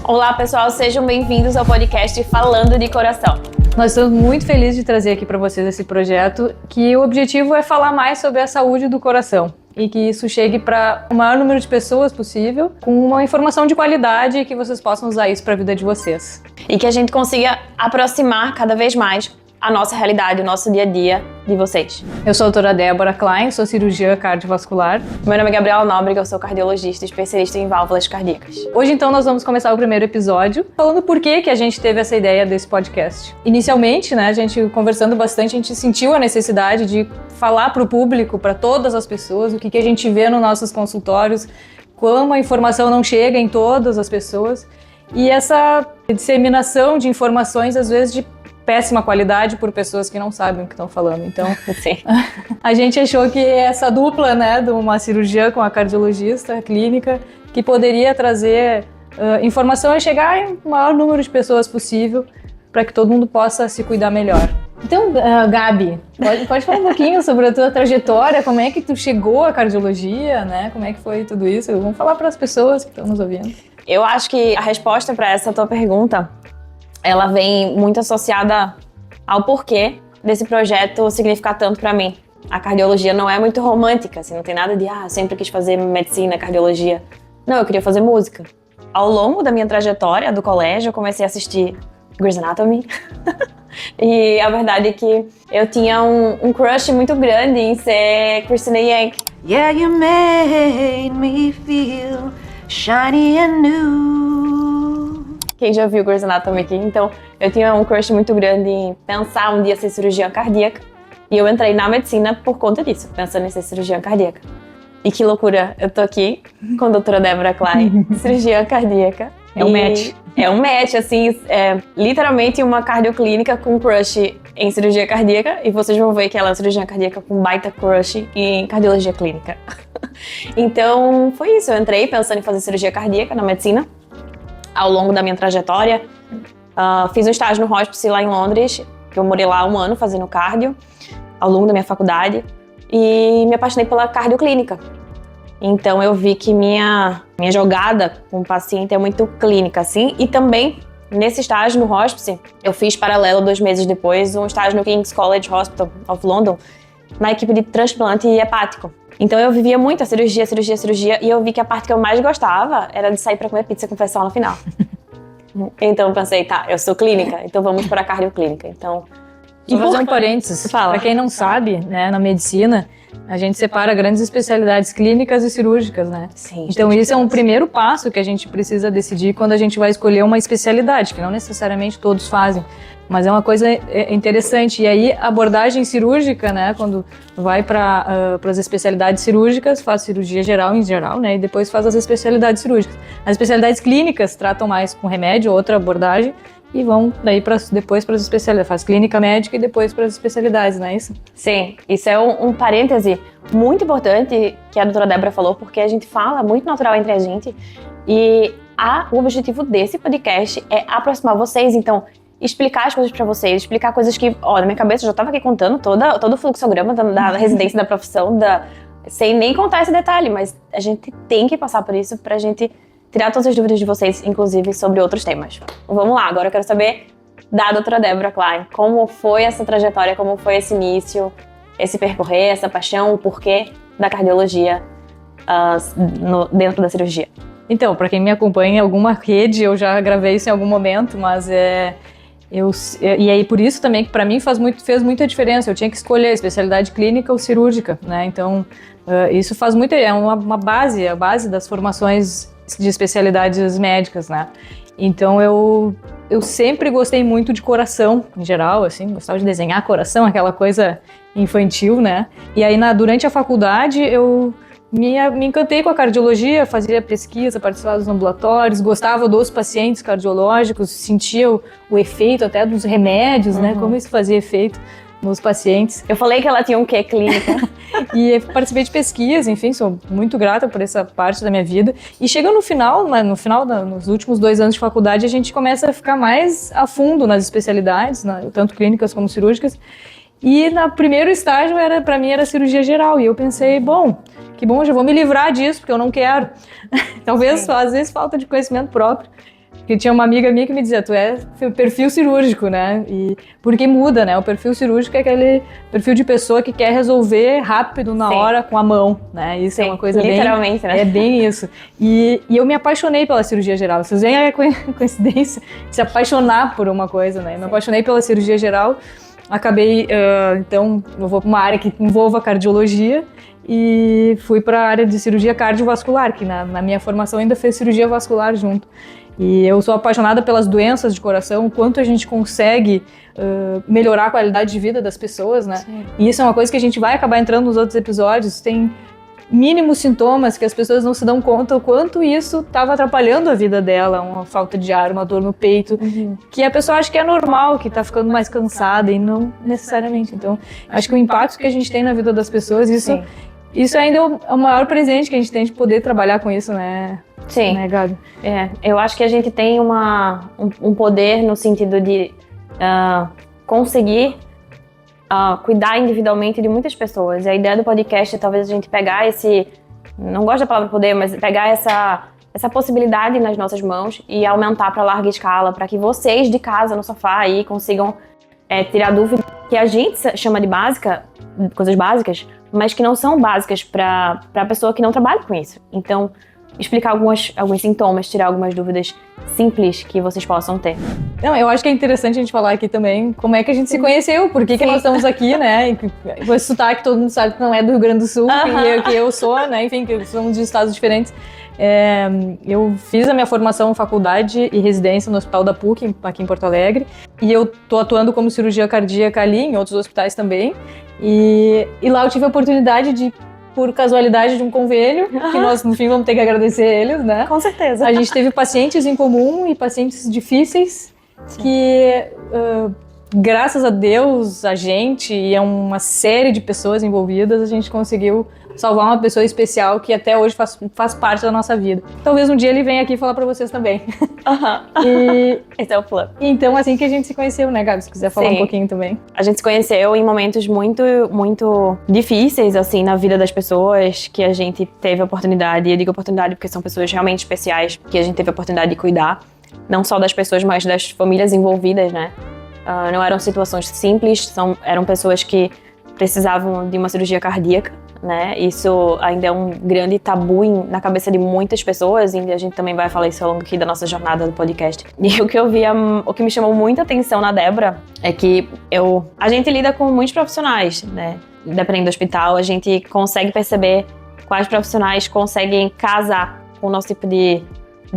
Olá pessoal, sejam bem-vindos ao podcast Falando de Coração. Nós estamos muito felizes de trazer aqui para vocês esse projeto, que o objetivo é falar mais sobre a saúde do coração e que isso chegue para o maior número de pessoas possível, com uma informação de qualidade e que vocês possam usar isso para a vida de vocês. E que a gente consiga aproximar cada vez mais a nossa realidade, o nosso dia a dia de vocês. Eu sou a doutora Débora Klein, sou cirurgiã cardiovascular. Meu nome é Gabriela Nóbrega, eu sou cardiologista especialista em válvulas cardíacas. Hoje, então, nós vamos começar o primeiro episódio falando por que a gente teve essa ideia desse podcast. Inicialmente, a gente conversando bastante, a gente sentiu a necessidade de falar para o público, para todas as pessoas, o que a gente vê nos nossos consultórios, como a informação não chega em todas as pessoas e essa disseminação de informações, às vezes, de péssima qualidade por pessoas que não sabem o que estão falando. Então, sim. A gente achou que essa dupla, de uma cirurgiã com a cardiologista clínica, que poderia trazer informação e chegar em o maior número de pessoas possível para que todo mundo possa se cuidar melhor. Então, Gabi, pode falar um pouquinho sobre a tua trajetória, como é que tu chegou à cardiologia, Como é que foi tudo isso? Vamos falar para as pessoas que estão nos ouvindo. Eu acho que a resposta para essa tua pergunta, ela vem muito associada ao porquê desse projeto significar tanto para mim. A cardiologia não é muito romântica, assim, não tem nada de, sempre quis fazer medicina, cardiologia. Não, eu queria fazer música. Ao longo da minha trajetória do colégio, eu comecei a assistir Grey's Anatomy. E a verdade é que eu tinha um crush muito grande em ser Christina Yankee. Yeah, you made me feel shiny and new. Quem já viu Grey's Anatomy aqui? Então, eu tinha um crush muito grande em pensar um dia ser cirurgiã cardíaca. E eu entrei na medicina por conta disso, pensando em ser cirurgiã cardíaca. E que loucura, eu tô aqui com a doutora Débora Klein, cirurgiã cardíaca. É um match. É um match, assim, literalmente uma cardioclínica com crush em cirurgia cardíaca. E vocês vão ver que ela é cirurgiã cardíaca com baita crush em cardiologia clínica. Então, foi isso. Eu entrei pensando em fazer cirurgia cardíaca na medicina. Ao longo da minha trajetória, fiz um estágio no hospice lá em Londres, que eu morei lá 1 ano fazendo cardio, ao longo da minha faculdade, e me apaixonei pela cardioclínica. Então eu vi que minha jogada com o paciente é muito clínica, assim, e também nesse estágio no hospice, eu fiz paralelo 2 meses depois, um estágio no King's College Hospital of London, na equipe de transplante hepático. Então eu vivia muito a cirurgia, e eu vi que a parte que eu mais gostava era de sair pra comer pizza com o pessoal no final. Então eu pensei, eu sou clínica, então vamos para a cardioclínica. Então, Vou fazer um parênteses. Para quem não sabe, na medicina, a gente separa grandes especialidades clínicas e cirúrgicas, Sim, então isso é um primeiro passo que a gente precisa decidir quando a gente vai escolher uma especialidade, que não necessariamente todos fazem, mas é uma coisa interessante. E aí, a abordagem cirúrgica, quando vai para as especialidades cirúrgicas, faz cirurgia geral em geral, e depois faz as especialidades cirúrgicas. As especialidades clínicas tratam mais com remédio, outra abordagem, e vão daí depois para as especialidades. Faz clínica médica e depois para as especialidades, não é isso? Sim, isso é um parêntese muito importante que a doutora Débora falou, porque a gente fala muito natural entre a gente, e o objetivo desse podcast é aproximar vocês, então explicar as coisas pra vocês, explicar coisas que, na minha cabeça eu já tava aqui contando todo o fluxograma da residência, da profissão, sem nem contar esse detalhe, mas a gente tem que passar por isso pra gente tirar todas as dúvidas de vocês, inclusive sobre outros temas. Vamos lá, agora eu quero saber da doutora Débora Klein, como foi essa trajetória, como foi esse início, esse percorrer, essa paixão, o porquê da cardiologia dentro da cirurgia. Então, para quem me acompanha em alguma rede, eu já gravei isso em algum momento, mas e aí por isso também que para mim fez muita diferença. Eu tinha que escolher especialidade clínica ou cirúrgica, Então isso faz muito, é uma base, a base das formações de especialidades médicas, Então eu sempre gostei muito de coração em geral, assim, gostava de desenhar coração, aquela coisa infantil, E aí durante a faculdade eu me encantei com a cardiologia, fazia pesquisa, participava dos ambulatórios, gostava dos pacientes cardiológicos, sentia o efeito até dos remédios, Como isso fazia efeito nos pacientes. Eu falei que ela tinha um quê clínica. E participei de pesquisa, enfim, sou muito grata por essa parte da minha vida. E chega no final, nos últimos 2 anos de faculdade, a gente começa a ficar mais a fundo nas especialidades, tanto clínicas como cirúrgicas. E no primeiro estágio, para mim, era cirurgia geral. E eu pensei, que bom, já vou me livrar disso, porque eu não quero. Talvez, às vezes, falta de conhecimento próprio. Porque tinha uma amiga minha que me dizia, tu é perfil cirúrgico, né? E porque muda, né? O perfil cirúrgico é aquele perfil de pessoa que quer resolver rápido, na hora, com a mão, né? Isso é uma coisa literalmente, bem... né? É bem isso. E eu me apaixonei pela cirurgia geral. Vocês veem a coincidência de se apaixonar por uma coisa, né? Eu me apaixonei pela cirurgia geral. Acabei, então, eu vou para uma área que envolva cardiologia e fui para a área de cirurgia cardiovascular, que na minha formação ainda fez cirurgia vascular junto. E eu sou apaixonada pelas doenças de coração, o quanto a gente consegue melhorar a qualidade de vida das pessoas, né? Sim. E isso é uma coisa que a gente vai acabar entrando nos outros episódios. Tem mínimos sintomas que as pessoas não se dão conta o quanto isso estava atrapalhando a vida dela, uma falta de ar, uma dor no peito, que a pessoa acha que é normal, que está ficando mais cansada e não necessariamente. Então, acho que o impacto que a gente tem na vida das pessoas, isso ainda é o maior presente que a gente tem de poder trabalhar com isso, né? Sim. Né, Gabi? Eu acho que a gente tem um poder no sentido de conseguir cuidar individualmente de muitas pessoas. E a ideia do podcast é talvez a gente pegar não gosto da palavra poder, mas pegar essa possibilidade nas nossas mãos e aumentar para larga escala, para que vocês de casa, no sofá aí, consigam tirar dúvida que a gente chama de coisas básicas, mas que não são básicas para a pessoa que não trabalha com isso. Então, explicar alguns sintomas, tirar algumas dúvidas simples que vocês possam ter. Não, eu acho que é interessante a gente falar aqui também como é que a gente se conheceu, por que nós estamos aqui, né? E com esse sotaque, todo mundo sabe que não é do Rio Grande do Sul, que eu sou, né? Enfim, que somos de estados diferentes. Eu fiz a minha formação em faculdade e residência no Hospital da PUC, aqui em Porto Alegre, e eu tô atuando como cirurgia cardíaca ali, em outros hospitais também, e lá eu tive a oportunidade por casualidade de um convênio, que nós, no fim, vamos ter que agradecer eles, né? Com certeza. A gente teve pacientes em comum e pacientes difíceis que, graças a Deus, a gente e a uma série de pessoas envolvidas, a gente conseguiu salvar uma pessoa especial que até hoje faz parte da nossa vida. Talvez um dia ele venha aqui falar pra vocês também. E esse é o plano. então, assim que a gente se conheceu, né, Gabi? Se quiser falar um pouquinho também. A gente se conheceu em momentos muito, muito difíceis, assim, na vida das pessoas, que a gente teve a oportunidade, e eu digo oportunidade porque são pessoas realmente especiais, que a gente teve a oportunidade de cuidar, não só das pessoas, mas das famílias envolvidas, né? Não eram situações simples, eram pessoas que precisavam de uma cirurgia cardíaca, né? Isso ainda é um grande tabu na cabeça de muitas pessoas, e a gente também vai falar isso ao longo aqui da nossa jornada do podcast. E o que me chamou muita atenção na Débora é que a gente lida com muitos profissionais, né? Dependendo do hospital, a gente consegue perceber quais profissionais conseguem casar com o nosso tipo de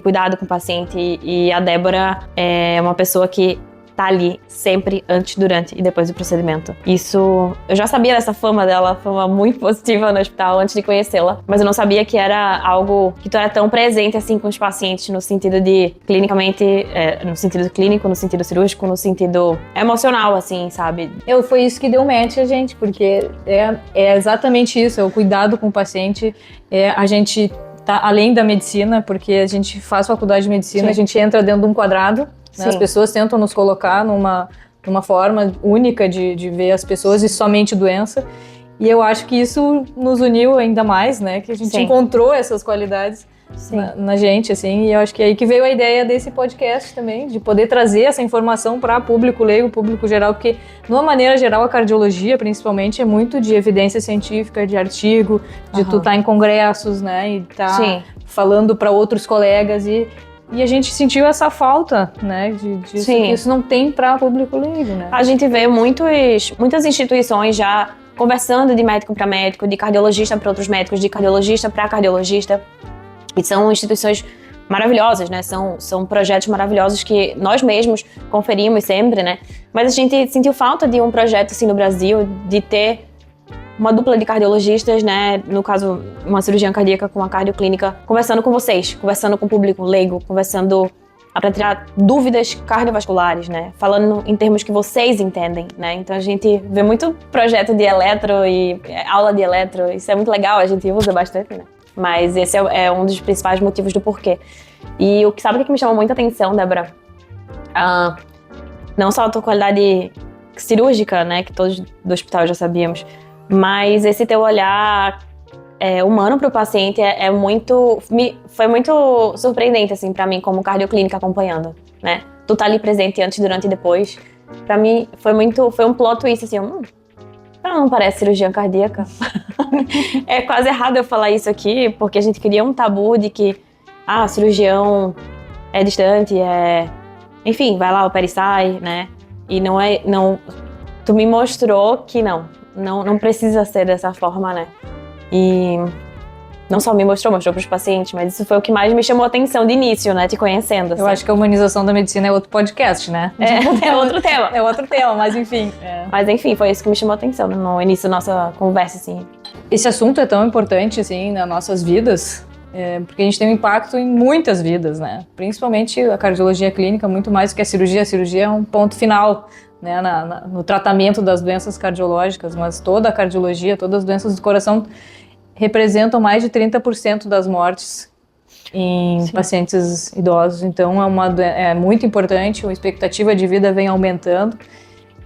cuidado com o paciente, e a Débora é uma pessoa que tá ali sempre antes, durante e depois do procedimento. Isso, eu já sabia dessa fama dela, fama muito positiva no hospital antes de conhecê-la, mas eu não sabia que era algo que tu era tão presente assim com os pacientes, no sentido de, clinicamente, no sentido clínico, no sentido cirúrgico, no sentido emocional, assim, sabe? Foi isso que deu match a gente, porque é exatamente isso, é o cuidado com o paciente, a gente tá além da medicina, porque a gente faz faculdade de medicina, a gente entra dentro de um quadrado, né? As pessoas tentam nos colocar numa forma única de ver as pessoas e somente doença. E eu acho que isso nos uniu ainda mais, né? Que a gente encontrou essas qualidades na gente, assim. E eu acho que é aí que veio a ideia desse podcast também, de poder trazer essa informação para público leigo, público geral, porque, de uma maneira geral, a cardiologia, principalmente, é muito de evidência científica, de artigo, de tu estar em congressos, né? E falando para outros colegas e a gente sentiu essa falta, né, disso, que isso não tem para público leigo, né? A gente vê muitas instituições já conversando de médico para médico, de cardiologista para outros médicos, de cardiologista para cardiologista. E são instituições maravilhosas, né? São projetos maravilhosos que nós mesmos conferimos sempre, né? Mas a gente sentiu falta de um projeto assim no Brasil, de ter uma dupla de cardiologistas, né? No caso, uma cirurgiã cardíaca com uma cardioclínica, conversando com vocês, conversando com o público leigo, conversando para tirar dúvidas cardiovasculares, né? Falando em termos que vocês entendem, né? Então a gente vê muito projeto de eletro e aula de eletro, isso é muito legal, a gente usa bastante, né? Mas esse é um dos principais motivos do porquê. E sabe o que me chamou muita atenção, Débora? Não só a tua qualidade cirúrgica, né? Que todos do hospital já sabíamos, mas esse teu olhar humano para o paciente foi muito surpreendente, assim, para mim, como cardioclínica acompanhando, né? Tu tá ali presente antes, durante e depois. Para mim, foi um plot twist, assim, não parece cirurgiã cardíaca. É quase errado eu falar isso aqui, porque a gente cria um tabu de que, cirurgião é distante, enfim, vai lá, opera e sai, né? E tu me mostrou que não precisa ser dessa forma, né? E não só me mostrou pros pacientes, mas isso foi o que mais me chamou a atenção de início, né? Te conhecendo. Assim. Eu acho que a humanização da medicina é outro podcast, né? É outro tema. É outro tema, mas enfim. Mas enfim, foi isso que me chamou a atenção no início da nossa conversa, assim. Esse assunto é tão importante, assim, nas nossas vidas, porque a gente tem um impacto em muitas vidas, né? Principalmente a cardiologia clínica, muito mais do que a cirurgia. A cirurgia é um ponto final, né, no tratamento das doenças cardiológicas, mas toda a cardiologia, todas as doenças do coração representam mais de 30% das mortes em pacientes idosos. Então, é muito importante, a expectativa de vida vem aumentando.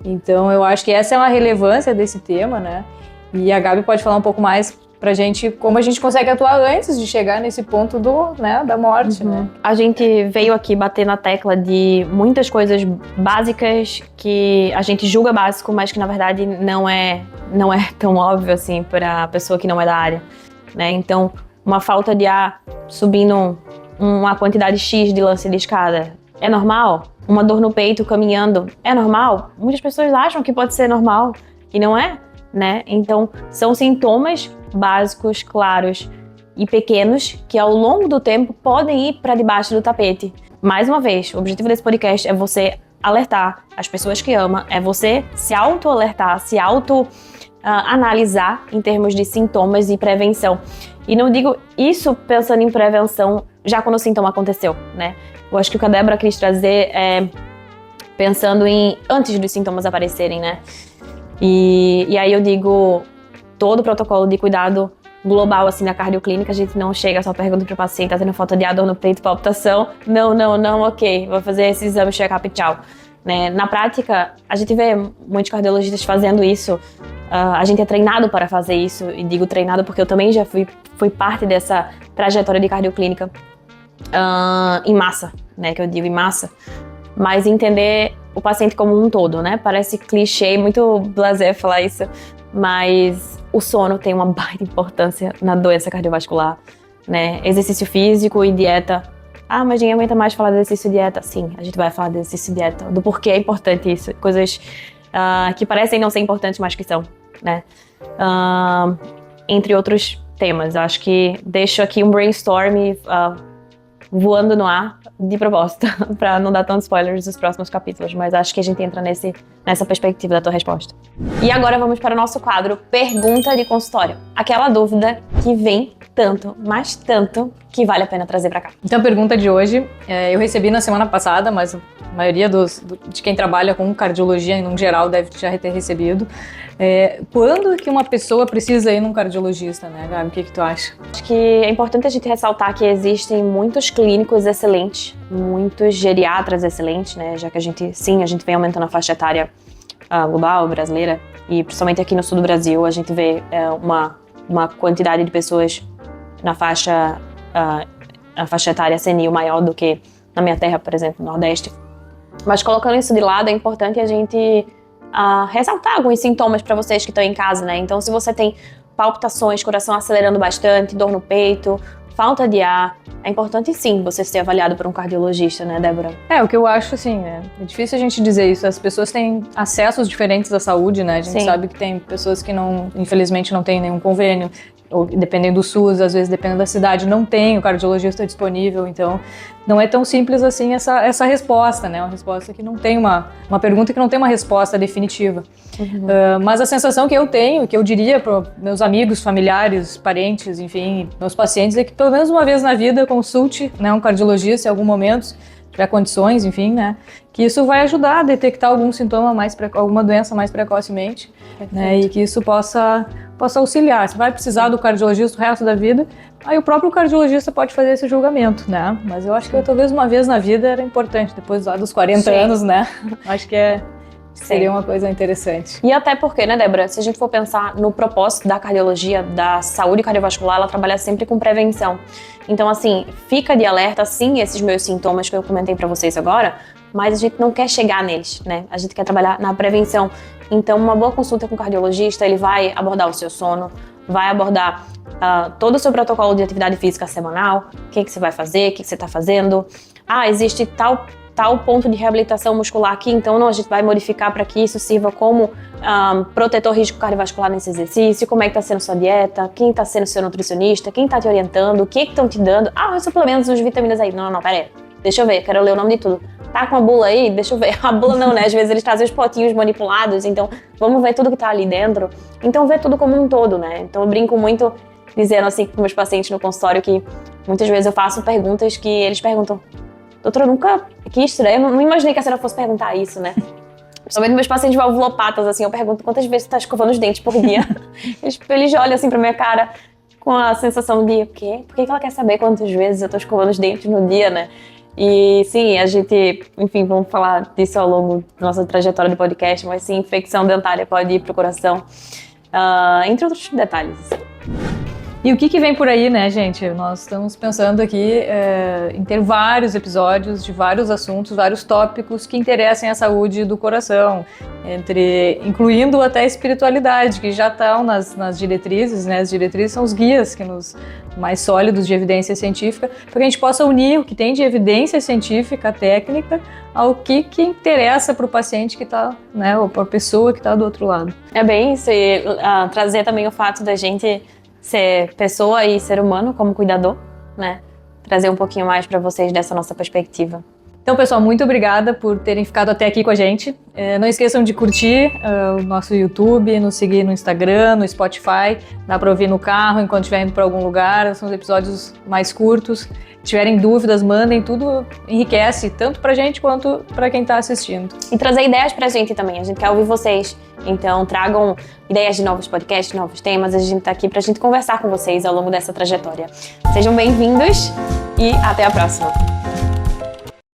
Então, eu acho que essa é uma relevância desse tema, né? E a Gabi pode falar um pouco mais pra gente, como a gente consegue atuar antes de chegar nesse ponto da morte, né? A gente veio aqui bater na tecla de muitas coisas básicas que a gente julga básico, mas que na verdade não é tão óbvio assim para a pessoa que não é da área, né? Então, uma falta de ar subindo uma quantidade X de lance de escada é normal? Uma dor no peito caminhando é normal? Muitas pessoas acham que pode ser normal e não é, né? Então, são sintomas básicos, claros e pequenos que ao longo do tempo podem ir para debaixo do tapete. Mais uma vez, o objetivo desse podcast é você alertar as pessoas que ama, é você se auto-alertar, se auto-analisar em termos de sintomas e prevenção. E não digo isso pensando em prevenção já quando o sintoma aconteceu, né? Eu acho que o que a Débora quis trazer é pensando em antes dos sintomas aparecerem, né? E aí eu digo, todo o protocolo de cuidado global, assim, na cardioclínica, a gente não chega, só pergunta pro paciente, tá tendo falta de ar, dor no peito, palpitação, não, ok, vou fazer esse exame, check-up e tchau. Né? Na prática, a gente vê muitos cardiologistas fazendo isso, a gente é treinado para fazer isso, e digo treinado porque eu também já fui parte dessa trajetória de cardioclínica em massa, né, que eu digo em massa, mas entender o paciente como um todo, né, parece clichê, muito blasé falar isso, mas o sono tem uma baita importância na doença cardiovascular, né? Exercício físico e dieta. Mas ninguém aguenta mais falar de exercício e dieta. Sim, a gente vai falar de exercício e dieta, do porquê é importante isso. Coisas que parecem não ser importantes, mas que são, né? Entre outros temas. Eu acho que deixo aqui um brainstorm voando no ar de propósito, para não dar tantos spoilers dos próximos capítulos, mas acho que a gente entra nessa perspectiva da tua resposta. E agora vamos para o nosso quadro Pergunta de Consultório. Aquela dúvida que vem tanto, mas tanto, que vale a pena trazer para cá. Então a pergunta de hoje, eu recebi na semana passada, mas a maioria de quem trabalha com cardiologia em geral deve já ter recebido. Quando que uma pessoa precisa ir num cardiologista, né, Gabi? O que tu acha? Acho que é importante a gente ressaltar que existem muitos clínicos excelentes, muitos geriatras excelentes, né? Já que a gente vem aumentando a faixa etária global, brasileira, e principalmente aqui no sul do Brasil, a gente vê uma quantidade de pessoas na faixa etária senil maior do que na minha terra, por exemplo, no Nordeste. Mas colocando isso de lado, é importante a gente ressaltar alguns sintomas para vocês que estão em casa, né? Então, se você tem palpitações, coração acelerando bastante, dor no peito, falta de ar, é importante sim você ser avaliado por um cardiologista, né, Débora? O que eu acho, assim, é difícil a gente dizer isso. As pessoas têm acessos diferentes à saúde, né? A gente sabe que tem pessoas que infelizmente não têm nenhum convênio, ou dependendo do SUS, às vezes dependendo da cidade, não tem o cardiologista disponível, então não é tão simples assim essa resposta, né? Uma resposta que não tem uma pergunta que não tem uma resposta definitiva. Mas a sensação que eu tenho, que eu diria para meus amigos, familiares, parentes, enfim, meus pacientes, é que pelo menos uma vez na vida consulte, né, um cardiologista em algum momento, tiver condições, enfim, né? Que isso vai ajudar a detectar algum sintoma alguma doença mais precocemente, né? E que isso possa auxiliar. Você vai precisar do cardiologista o resto da vida, aí o próprio cardiologista pode fazer esse julgamento, né? Mas eu acho que talvez uma vez na vida era importante, depois lá dos 40 anos, né? Acho que Seria uma coisa interessante. E até porque, né, Débora, se a gente for pensar no propósito da cardiologia, da saúde cardiovascular, ela trabalha sempre com prevenção. Então, assim, fica de alerta, sim, esses meus sintomas que eu comentei pra vocês agora, mas a gente não quer chegar neles, né? A gente quer trabalhar na prevenção. Então, uma boa consulta com o cardiologista, ele vai abordar o seu sono, vai abordar todo o seu protocolo de atividade física semanal, o que você vai fazer, o que você está fazendo. Existe tal ponto de reabilitação muscular aqui, então a gente vai modificar para que isso sirva como protetor risco cardiovascular nesse exercício, como é que está sendo sua dieta, quem está sendo seu nutricionista, quem está te orientando, o que estão te dando, os suplementos, as vitaminas aí. Não, pera aí, deixa eu ver, quero ler o nome de tudo. Tá com a bula aí? Deixa eu ver. A bula não, né? Às vezes eles trazem os potinhos manipulados, então vamos ver tudo que tá ali dentro. Então ver tudo como um todo, né? Então eu brinco muito dizendo assim com meus pacientes no consultório que muitas vezes eu faço perguntas que eles perguntam: doutora, que estranho, eu não imaginei que a senhora fosse perguntar isso, né? Principalmente meus pacientes valvulopatas, assim, eu pergunto quantas vezes você tá escovando os dentes por dia. Eles olham assim pra minha cara com a sensação de, o quê? Por que ela quer saber quantas vezes eu tô escovando os dentes no dia, né? E sim, a gente, enfim, vamos falar disso ao longo da nossa trajetória de podcast, mas sim, infecção dentária pode ir pro coração, entre outros detalhes. E o que vem por aí, né, gente? Nós estamos pensando aqui em ter vários episódios de vários assuntos, vários tópicos que interessem a saúde do coração, incluindo até a espiritualidade, que já estão nas diretrizes, né? As diretrizes são os guias mais sólidos de evidência científica, para que a gente possa unir o que tem de evidência científica, técnica, ao que interessa para o paciente que está, né, ou para a pessoa que está do outro lado. É bem isso, e trazer também o fato da gente ser pessoa e ser humano como cuidador, né? Trazer um pouquinho mais para vocês dessa nossa perspectiva. Então, pessoal, muito obrigada por terem ficado até aqui com a gente. Não esqueçam de curtir o nosso YouTube, nos seguir no Instagram, no Spotify. Dá para ouvir no carro, enquanto estiver indo para algum lugar. São os episódios mais curtos. Se tiverem dúvidas, mandem. Tudo enriquece, tanto pra gente quanto para quem está assistindo. E trazer ideias pra gente também. A gente quer ouvir vocês. Então, tragam ideias de novos podcasts, novos temas. A gente tá aqui pra gente conversar com vocês ao longo dessa trajetória. Sejam bem-vindos e até a próxima.